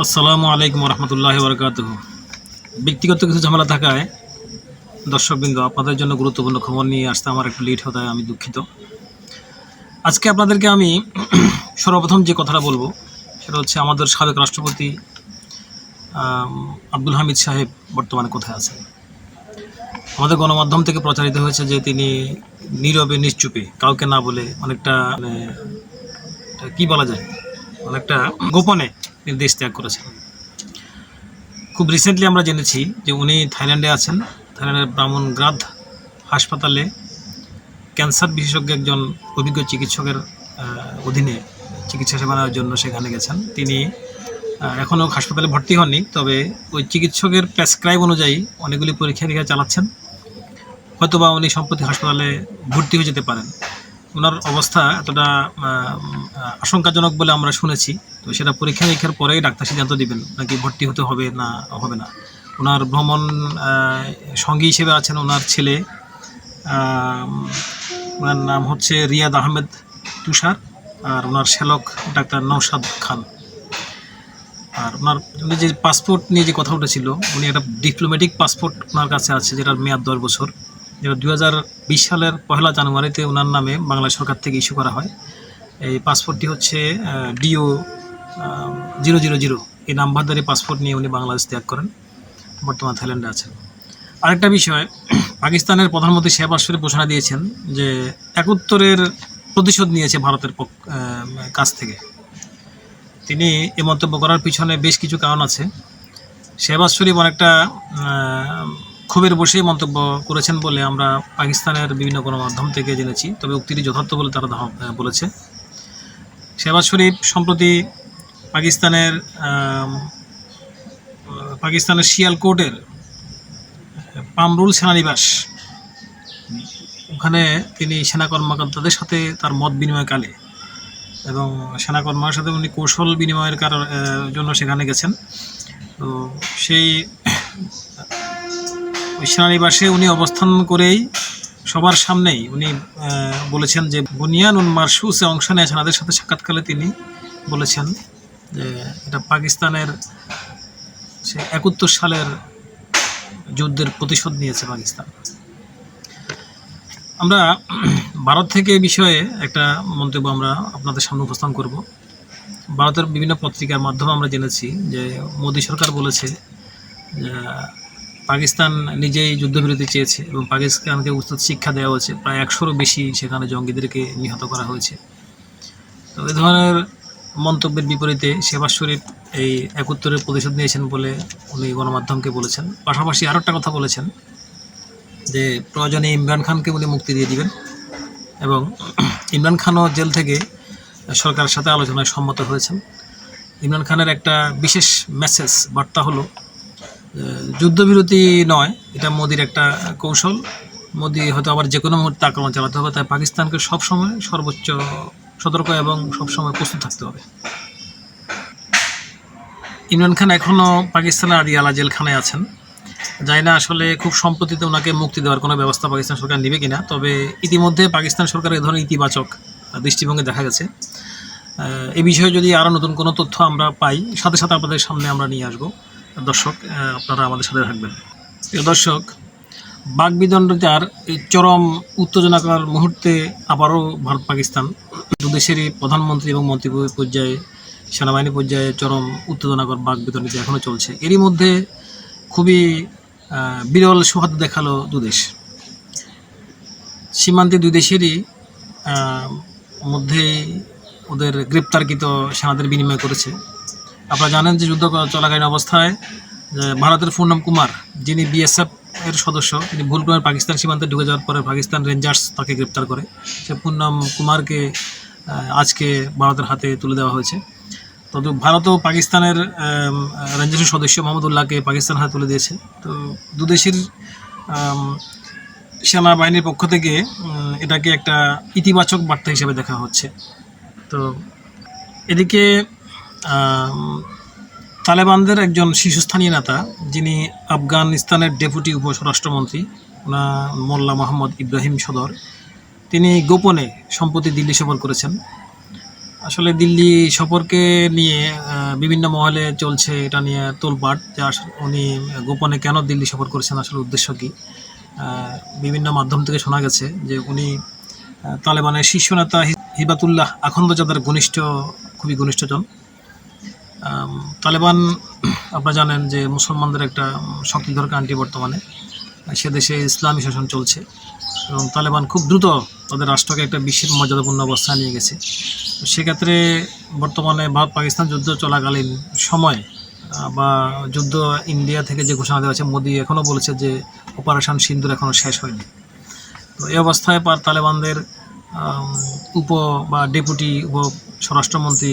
আসসালামু আলাইকুম রহমতুল্লাহি বরকাতুহ। ব্যক্তিগত কিছু ঝামেলা থাকায় দর্শকবৃন্দ আপনাদের জন্য গুরুত্বপূর্ণ খবর নিয়ে আসতে আমার একটু লেট হতে আমি দুঃখিত। আজকে আপনাদেরকে আমি সর্বপ্রথম যে কথাটা বলবো সেটা হচ্ছে আমাদের সাবেক রাষ্ট্রপতি আব্দুল হামিদ সাহেব বর্তমানে কোথায় আছেন। আমাদের গণমাধ্যম থেকে প্রচারিত হয়েছে যে তিনি নীরবে নিশ্চুপে কাউকে না বলে অনেকটা কি বলা যায় অনেকটা গোপনে তিনি দেশ ত্যাগ করেছেন। খুব রিসেন্টলি আমরা জেনেছি যে উনি থাইল্যান্ডে আছেন। থাইল্যান্ডের ব্রাহ্মণগ্রাদ হাসপাতালে ক্যান্সার বিশেষজ্ঞ একজন অভিজ্ঞ চিকিৎসকের অধীনে চিকিৎসা সেবা নেওয়ার জন্য সেখানে গেছেন। তিনি এখনও হাসপাতালে ভর্তি হননি, তবে ওই চিকিৎসকের প্রেসক্রাইব অনুযায়ী অনেকগুলি পরীক্ষা নিরীক্ষা চালাচ্ছেন। হয়তোবা উনি সম্প্রতি হাসপাতালে ভর্তি হয়ে যেতে পারেন। ওনার অবস্থা এতটা আশঙ্কাজনক বলে আমরা শুনেছি। তো সেটা পরীক্ষা নিরীক্ষার পরেই ডাক্তার সিদ্ধান্ত দিবেন নাকি ভর্তি হতে হবে না হবে না। ওনার ভ্রমণ সঙ্গী হিসেবে আছেন ওনার ছেলে, ওনার নাম হচ্ছে রিয়াদ আহমেদ তুষার, আর ওনার শ্যালক ডাক্তার নওশাদ খান। আর উনি যে পাসপোর্ট নিয়ে যে কথা উঠেছিল, উনি একটা ডিপ্লোম্যাটিক পাসপোর্ট ওনার কাছে আছে যেটার মেয়াদ 10 বছর, যেটা 2020 সালের 1 জানুয়ারিতে ওনার নামে বাংলা সরকার থেকে ইস্যু করা হয়। এই পাসপোর্টটি হচ্ছে DO 000, এই নাম্বারধারী পাসপোর্ট নিয়ে উনি বাংলাদেশ ত্যাগ করেন, বর্তমানে থাইল্যান্ডে আছেন। আরেকটা বিষয়, পাকিস্তানের প্রধানমন্ত্রী শেহবাজ শরীফ ঘোষণা দিয়েছেন যে 71-এর প্রতিশোধ নিয়েছে ভারতের কাছ থেকে। তিনি এ মন্তব্য করার পিছনে বেশ কিছু কারণ আছে। শেহবাজ শরীফ অনেকটা ক্ষোভের বসেই মন্তব্য করেছেন বলে আমরা পাকিস্তানের বিভিন্ন গণমাধ্যম থেকে জেনেছি, তবে উক্তিটি যথার্থ বলে তারা বলেছে। শেহবাজ শরীফ সম্প্রতি পাকিস্তানের শিয়ালকোটের পামরুল সেনানিবাস, ওখানে তিনি সেনা কর্মকর্তাদের সাথে তার মত বিনিময়কালে এবং সেনা কর্মকর্তার সাথে উনি কৌশল বিনিময়ের জন্য সেখানে গেছেন। তো সেই সেনানিবাসে উনি অবস্থান করেই সবার সামনেই উনি বলেছেন যে বুনিয়ানুল মারসুসে অংশ নেয় সেনাদের সাথে সাক্ষাৎকালে তিনি বলেছেন যে এটা পাকিস্তানের 71 সালের যুদ্ধের প্রতিশোধ নিয়েছে পাকিস্তান। আমরা ভারত থেকে এই বিষয়ে একটা মন্তব্য আমরা আপনাদের সামনে উপস্থাপন করব। ভারতের বিভিন্ন পত্রিকার মাধ্যমে আমরা জেনেছি যে মোদী সরকার বলেছে পাকিস্তান নিজেই যুদ্ধবিরতি চেয়েছে এবং পাকিস্তানকে উচিত শিক্ষা দেওয়া হয়েছে। প্রায় 100-এরও বেশি সেখানে জঙ্গিদেরকে নিহত করা হয়েছে। তো এই ধরনের মন্তব্যের বিপরীতে শেহবাজ শরীফ এই 71-এর প্রতিশোধ নিয়েছেন বলে উনি গণমাধ্যমকে বলেছেন। পাশাপাশি আরও একটা কথা বলেছেন যে প্রয়োজনে ইমরান খানকে উনি মুক্তি দিয়ে দিবেন এবং ইমরান খানও জেল থেকে সরকারের সাথে আলোচনায় সম্মত হয়েছেন। ইমরান খানের একটা বিশেষ মেসেজ বার্তা হলো যুদ্ধবিরতি নয়, এটা মোদির একটা কৌশল। মোদি হয়তো আবার যে কোনো মুহূর্তে আক্রমণ চালাতে হবে, তাই পাকিস্তানকে সবসময় সর্বোচ্চ সতর্ক এবং সবসময় প্রস্তুত থাকতে হবে। ইমরান খান এখনও পাকিস্তানের আদিয়ালা জেলখানায় আছেন। জানি না আসলে খুব সম্প্রতিতে ওনাকে মুক্তি দেওয়ার কোনো ব্যবস্থা পাকিস্তান সরকার নেবে কিনা, তবে ইতিমধ্যে পাকিস্তান সরকারের এ ধরনের ইতিবাচক দৃষ্টিভঙ্গি দেখা গেছে। এই বিষয়ে যদি আরও নতুন কোনো তথ্য আমরা পাই, সাথে সাথে আপনাদের সামনে আমরা নিয়ে আসবো। দর্শক, আপনারা আমাদের সাথে থাকবেন। প্রিয় দর্শক, বাকবিতণ্ডার এই চরম উত্তেজনাকর মুহূর্তে আবারও ভারত পাকিস্তান দুদেশেরই প্রধানমন্ত্রী এবং মন্ত্রী পর্যায়ে, সেনাবাহিনী পর্যায়ে চরম উত্তেজনাকর বাকবিতণ্ডা এখনও চলছে। এরই মধ্যে খুবই বিরল সৌহার্দ্য দেখালো দুদেশ। সীমান্তে দুই দেশেরই মধ্যে ওদের গ্রেপ্তারকৃত সেনাদের বিনিময় করেছে। আপনারা জানেন যে যুদ্ধ চলাকালীন অবস্থায় ভারতের পূর্ণম কুমার, যিনি BSF এর সদস্য, তিনি ভুলক্রমে পাকিস্তান সীমান্তে ঢুকে যাওয়ার পরে পাকিস্তান রেঞ্জার্স তাকে গ্রেপ্তার করে। সে পূর্ণম কুমারকে আজকে ভারতের হাতে তুলে দেওয়া হয়েছে। তবে ভারতও পাকিস্তানের রেঞ্জার্সের সদস্য মোহাম্মদুল্লাহকে পাকিস্তান হাতে তুলে দিয়েছে। তো দুদেশের সেনাবাহিনীর পক্ষ থেকে এটাকে একটা ইতিবাচক বার্তা হিসেবে দেখা হচ্ছে। তো এদিকে তালেবানদের একজন শীর্ষস্থানীয় নেতা, যিনি আফগানিস্তানের ডেপুটি উপস্বরাষ্ট্রমন্ত্রী মোল্লা মোহাম্মদ ইব্রাহিম সদর, তিনি গোপনে সম্প্রতি দিল্লি সফর করেছেন। আসলে দিল্লি সফরকে নিয়ে বিভিন্ন মহলে চলছে এটা নিয়ে তোলপাড় যে আসলে উনি গোপনে কেন দিল্লি সফর করেছেন, আসলে উদ্দেশ্য কী। বিভিন্ন মাধ্যম থেকে শোনা গেছে যে উনি তালেবানের শীর্ষ নেতা হিবাতুল্লাহ আখন্দ ঘনিষ্ঠ, খুবই ঘনিষ্ঠজন। তালেবান আপনারা জানেন যে মুসলমানদের একটা শক্তিধর কান্ট্রি বর্তমানে, সে দেশে ইসলামী শাসন চলছে এবং তালেবান খুব দ্রুত তাদের রাষ্ট্রকে একটা বিশ্বের মর্যাদাপূর্ণ অবস্থায় নিয়ে গেছে। তো সেক্ষেত্রে বর্তমানে ভারত পাকিস্তান যুদ্ধ চলাকালীন সময়ে বা যুদ্ধ ইন্ডিয়া থেকে যে ঘোষণা দেওয়া হয়েছে, মোদি এখনও বলেছে যে অপারেশন সিন্দুর এখনও শেষ হয়নি। তো এই অবস্থায় তালেবানদের উপ বা ডেপুটি স্বরাষ্ট্রমন্ত্রী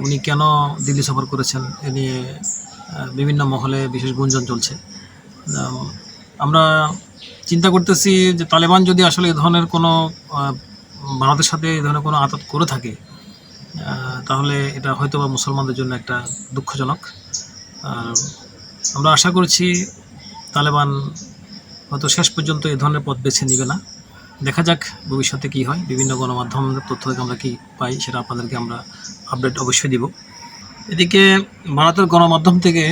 উনি কেন দিল্লি সফর করেছেন এ নিয়ে বিভিন্ন মহলে বিশেষ গুঞ্জন চলছে। আমরা চিন্তা করতেছি যে তালেবান যদি আসলে এ ধরনের কোনো ভারতের সাথে এই ধরনের কোনো আঘাত করে থাকে, তাহলে এটা হয়তো বা মুসলমানদের জন্য একটা দুঃখজনক। আমরা আশা করছি তালেবান হয়তো শেষ পর্যন্ত এই ধরনের পথ বেছে নেবে না। দেখা যাক ভবিষ্যতে কী হয়। বিভিন্ন গণমাধ্যমের তথ্য থেকে আমরা কী পাই সেটা আপনাদেরকে আমরা আপডেট অবশ্যই দিব। এদিকে ভারতের গণমাধ্যম থেকে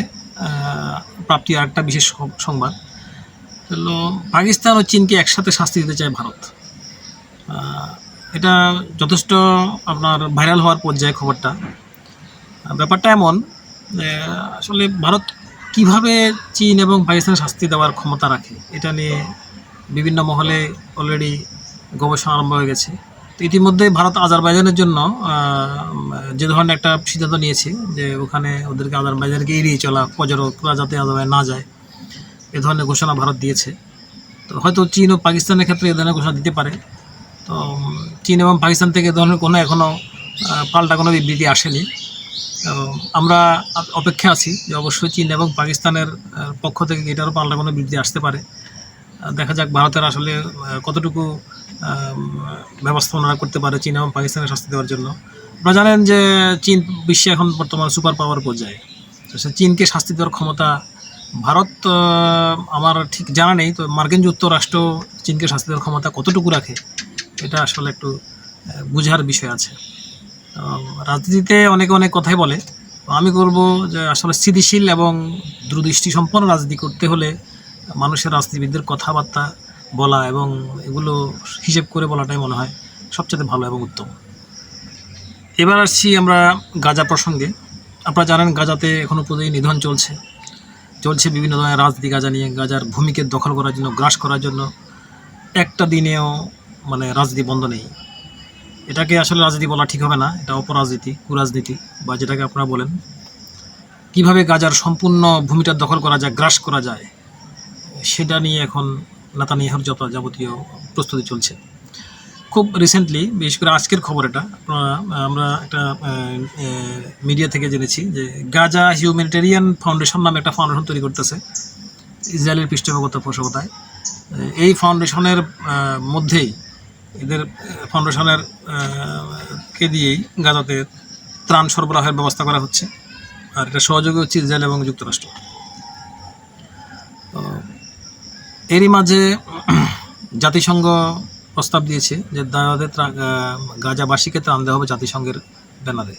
প্রাপ্তি আরেকটা বিশেষ সংবাদ হলো, পাকিস্তান ও চীনকে একসাথে শাস্তি দিতে চায় ভারত। এটা যথেষ্ট আপনার ভাইরাল হওয়ার পর্যায়ে খবরটা। ব্যাপারটা এমন যে আসলে ভারত কিভাবে চীন এবং পাকিস্তানের শাস্তি দেওয়ার ক্ষমতা রাখে, এটা নিয়ে বিভিন্ন মহলে অলরেডি গবেষণা আরম্ভ হয়ে গেছে। তো ইতিমধ্যে ভারত আজারবাইজানের জন্য যে ধরনের একটা সিদ্ধান্ত নিয়েছে যে ওখানে ওদেরকে আজারবাইজানকে এড়িয়ে চলা, পর্যটকরা যাতে আজারবাইজান না যায়, এ ধরনের ঘোষণা ভারত দিয়েছে। তো হয়তো চীন ও পাকিস্তানের ক্ষেত্রে এ ধরনের ঘোষণা দিতে পারে। তো চীন এবং পাকিস্তান থেকে এ ধরনের কোনো এখনও পাল্টা কোনো বিবৃতি আসেনি। আমরা অপেক্ষা আছি যে অবশ্যই চীন এবং পাকিস্তানের পক্ষ থেকে এটারও পাল্টা কোনো বিবৃতি আসতে পারে। দেখা যাক ভারতের আসলে কতটুকু ব্যবস্থাপনা করতে পারে চীন এবং পাকিস্তানের শাস্তি দেওয়ার জন্য। আপনারা জানেন যে চীন বিশ্বে এখন বর্তমান সুপার পাওয়ার পর্যায়ে, তো সে চীনকে শাস্তি দেওয়ার ক্ষমতা ভারত আমার ঠিক জানা নেই। তো মার্কিন যুক্তরাষ্ট্র চীনকে শাস্তি দেওয়ার ক্ষমতা কতটুকু রাখে এটা আসলে একটু বোঝার বিষয় আছে। রাজনীতিতে অনেকে অনেক কথাই বলে, আমি বলব যে আসলে স্থিতিশীল এবং দূরদৃষ্টি সম্পন্ন রাজনীতি করতে হলে মানুষের রাজনীতিবিদদের কথাবার্তা বলা এবং এগুলো হিসেব করে বলাটাই মনে হয় সবচেয়ে ভালো এবং উত্তম। এবার আসছি আমরা গাজা প্রসঙ্গে। আপনারা জানেন গাজাতে এখনও পর্যন্ত নিধন চলছে বিভিন্ন ধরনের রাজনীতি গাজা নিয়ে। গাজার ভূমিকে দখল করার জন্য, গ্রাস করার জন্য একটা দিনেও রাজনীতি বন্ধ নেই। এটাকে আসলে রাজনীতি বলা ঠিক হবে না, এটা অপরাজনীতি, কুরাজনীতি বা যেটাকে আপনারা বলেন। কিভাবে গাজার সম্পূর্ণ ভূমিটা দখল করা যায়, গ্রাস করা যায়, সেটা নিয়ে এখন নেতানিয়াহুর যাবতীয় প্রস্তুতি চলছে। খুব রিসেন্টলি, বিশেষ করে আজকের খবর এটা, আমরা একটা মিডিয়া থেকে জেনেছি যে গাজা হিউম্যানিটেরিয়ান ফাউন্ডেশন নামে একটা ফাউন্ডেশন তৈরি করতেছে ইসরায়েলের পৃষ্ঠপোষকতায়। এই ফাউন্ডেশনের মধ্যেই এদের ফাউন্ডেশনের কে দিয়েই গাজাতে ত্রাণ সরবরাহের ব্যবস্থা করা হচ্ছে, আর এটা সহযোগী হচ্ছে ইসরায়েল এবং যুক্তরাষ্ট্র। তো এরই মাঝে জাতিসংঘ প্রস্তাব দিয়েছে যে গাজাবাসীকে ত্রাণ দেওয়া হবে জাতিসংঘের ব্যানারে।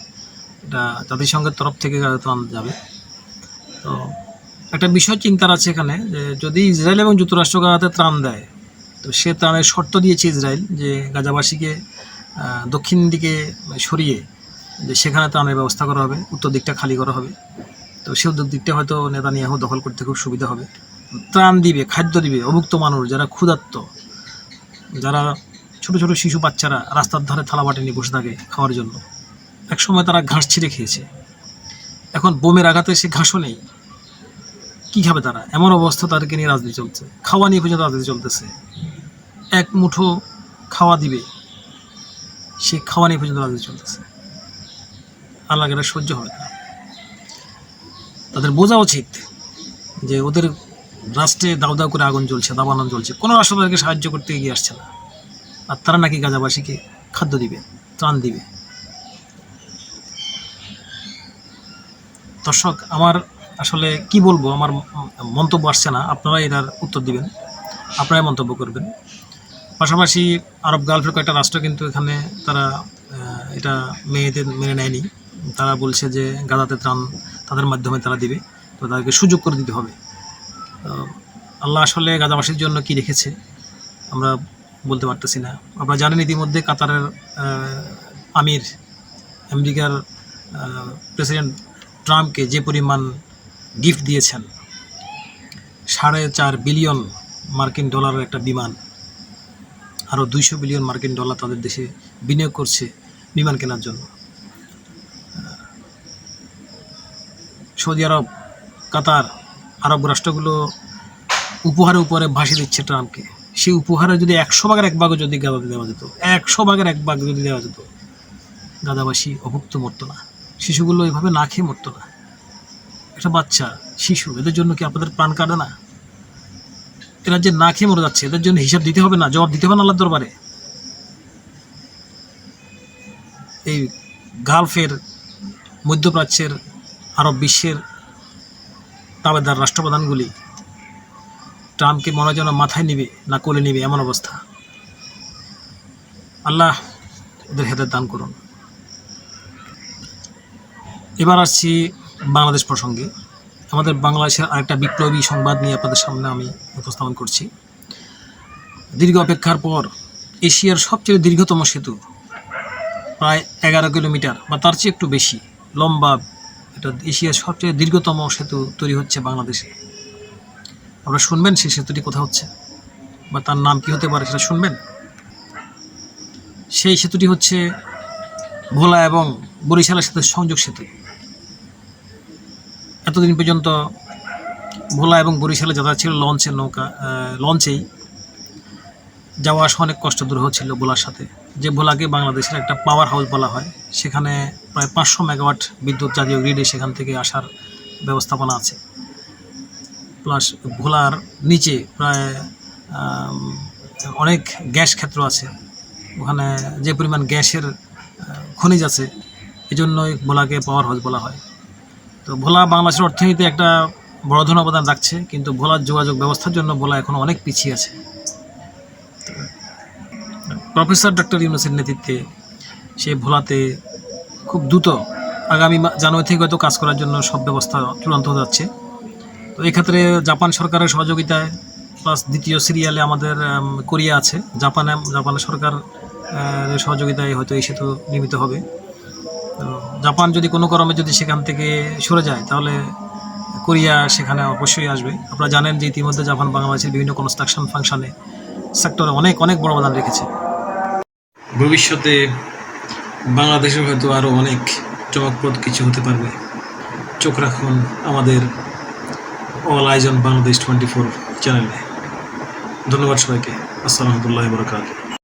এটা জাতিসংঘের তরফ থেকে ত্রাণ যাবে। তো একটা বিষয় চিন্তার আছে এখানে, যে যদি ইসরায়েল এবং যুক্তরাষ্ট্র গাজাতে ত্রাণ দেয়, তো সে ত্রাণের শর্ত দিয়েছে ইসরায়েল যে গাজাবাসীকে দক্ষিণ দিকে সরিয়ে যে সেখানে ত্রাণের ব্যবস্থা করা হবে, উত্তর দিকটা খালি করা হবে। তো সে উত্তর দিকটা হয়তো নেতানিয়াহু দখল করতে খুব সুবিধা হবে। ত্রাণ দিবে, খাদ্য দিবে অভুক্ত মানুষ যারা ক্ষুধার্ত, যারা ছোট ছোট শিশু বাচ্চারা রাস্তার ধারে থালা বাটি নিয়ে বসে থাকে খাওয়ার জন্য। একসময় তারা ঘাস ছিঁড়ে খেয়েছে, এখন বোমের আঘাতে সে ঘাসও নেই, কী খাবে তারা? এমন অবস্থা তাদেরকে নিয়ে রাজনীতি চলছে, খাওয়া নিয়ে পর্যন্ত রাজনীতি চলতেছে। এক মুঠো খাওয়া দিবে, সে খাওয়া নিয়ে পর্যন্ত রাজনীতি চলতেছে। আল্লাহকে এটা সহ্য হবে না। তাদের বোঝা উচিত যে ওদের রাষ্ট্রে দাউ দাউ করে আগুন জ্বলছে, দাবানন জ্বলছে, কোনো রাষ্ট্র তাদেরকে সাহায্য করতে এগিয়ে আসছে না, আর তারা নাকি গাজাবাসীকে খাদ্য দিবে, ত্রাণ দিবে। দর্শক, আমার আসলে কি বলবো, আমার মন্তব্য আসছে না, আপনারা এটার উত্তর দিবেন, আপনারাই মন্তব্য করবেন। পাশাপাশি আরব গালফের কয়েকটা রাষ্ট্র কিন্তু এখানে তারা এটা মেয়েদের মেনে নেয়নি। তারা বলছে যে গাজাতে ত্রাণ তাদের মাধ্যমে তারা দিবে, তো তাদেরকে সুযোগ করে দিতে হবে। আল্লাহ আসলে গাজাবাসীর জন্য কি রেখেছে আমরা বলতে পারতেছি না। আপনারা জানেন ইতিমধ্যে কাতারের আমির আমেরিকার প্রেসিডেন্ট ট্রাম্পকে যে পরিমাণ গিফট দিয়েছেন, 4.5 বিলিয়ন মার্কিন ডলারের একটা বিমান, আরও 200 বিলিয়ন মার্কিন ডলার তাদের দেশে বিনিয়োগ করছে বিমান কেনার জন্য। সৌদি আরব, কাতার, আরব রাষ্ট্রগুলো উপহারে উপহারে ভাসিয়ে দিচ্ছে ট্রাম্পকে। সেই উপহারে যদি 100 ভাগের 1 ভাগও যদি গাজাতে দেওয়া যেত, 100 ভাগের 1 ভাগ যদি দেওয়া যেত, গাজাবাসী অভুক্ত মরতো না, শিশুগুলো এভাবে না খেয়ে মরতো না। একটা বাচ্চা শিশু, এদের জন্য কি আপনাদের প্রাণ কাটে না? এরা যে না খেয়ে মরে যাচ্ছে, এদের জন্য হিসাব দিতে হবে না, জবাব দিতে হবে না আল্লাহর দরবারে? এই গালফের, মধ্যপ্রাচ্যের, আরব বিশ্বের তাবেদার রাষ্ট্রপ্রধানগুলি ট্রাম্পকে মনে যেন মাথায় নিবে না কোলে নিবে, এমন অবস্থা। আল্লাহ ওদের হেদায়েত দান করুন। এবার আসছি বাংলাদেশ প্রসঙ্গে। আমাদের বাংলাদেশের আরেকটা বিপ্লবী সংবাদ নিয়ে আপনাদের সামনে আমি উপস্থাপন করছি। দীর্ঘ অপেক্ষার পর এশিয়ার সবচেয়ে দীর্ঘতম সেতু, প্রায় 11 কিলোমিটার বা তার চেয়ে একটু বেশি লম্বা, এটা এশিয়ার সবচেয়ে দীর্ঘতম সেতু তৈরি হচ্ছে বাংলাদেশে। আপনারা শুনবেন সেই সেতুটি কোথায় হচ্ছে বা তার নাম কী হতে পারে, সেটা শুনবেন। সেই সেতুটি হচ্ছে ভোলা এবং বরিশালের সাথে সংযোগ সেতু। এতদিন পর্যন্ত ভোলা এবং বরিশালে যাতায়াত ছিল লঞ্চেই যাওয়া আসা অনেক কষ্ট দূর হচ্ছিল ভোলার সাথে। যে ভোলাকে বাংলাদেশের একটা পাওয়ার হাউস বলা হয়, সেখানে প্রায় 500 মেগাওয়াট বিদ্যুৎ জাতীয় গ্রিডে সেখান থেকে আসার ব্যবস্থাপনা আছে। প্লাস ভোলার নিচে প্রায় অনেক গ্যাস ক্ষেত্র আছে, ওখানে যে পরিমাণ গ্যাসের খনিজ আছে, এজন্যই ভোলাকে পাওয়ার হাউস বলা হয়। তো ভোলা বাংলাদেশের অর্থনীতিতে একটা বড় ধরনের অবদান রাখছে, কিন্তু ভোলার যোগাযোগ ব্যবস্থার জন্য ভোলা এখনও অনেক পিছিয়ে আছে। প্রফেসর ডক্টর ইউনূসের নেতৃত্বে সে ভোলাতে খুব দ্রুত আগামী জানুয়ারি থেকে হয়তো কাজ করার জন্য সব ব্যবস্থা চূড়ান্ত হয়ে যাচ্ছে। তো এক্ষেত্রে জাপান সরকারের সহযোগিতায়, প্লাস দ্বিতীয় সিরিয়ালে আমাদের কোরিয়া আছে, জাপানের সরকার সহযোগিতায় হয়তো এই সেতু নির্মিত হবে। তো জাপান যদি কোনো কারণে যদি সেখান থেকে সরে যায়, তাহলে কোরিয়া সেখানে অবশ্যই আসবে। আপনারা জানেন যে ইতিমধ্যে জাপান বাংলাদেশের বিভিন্ন কনস্ট্রাকশন ফাংশনে সেক্টরে অনেক বড় অবদান রেখেছে। ভবিষ্যতে বাংলাদেশে হয়তো আরও অনেক চমকপ্রদ কিছু হতে পারবে। চোখ রাখুন আমাদের অল আইজ অন বাংলাদেশ 24 চ্যানেলে। ধন্যবাদ সবাইকে। আসসালামু আলাইকুম ওয়া রাহমাতুল্লাহি ওয়া বারাকাতুহু।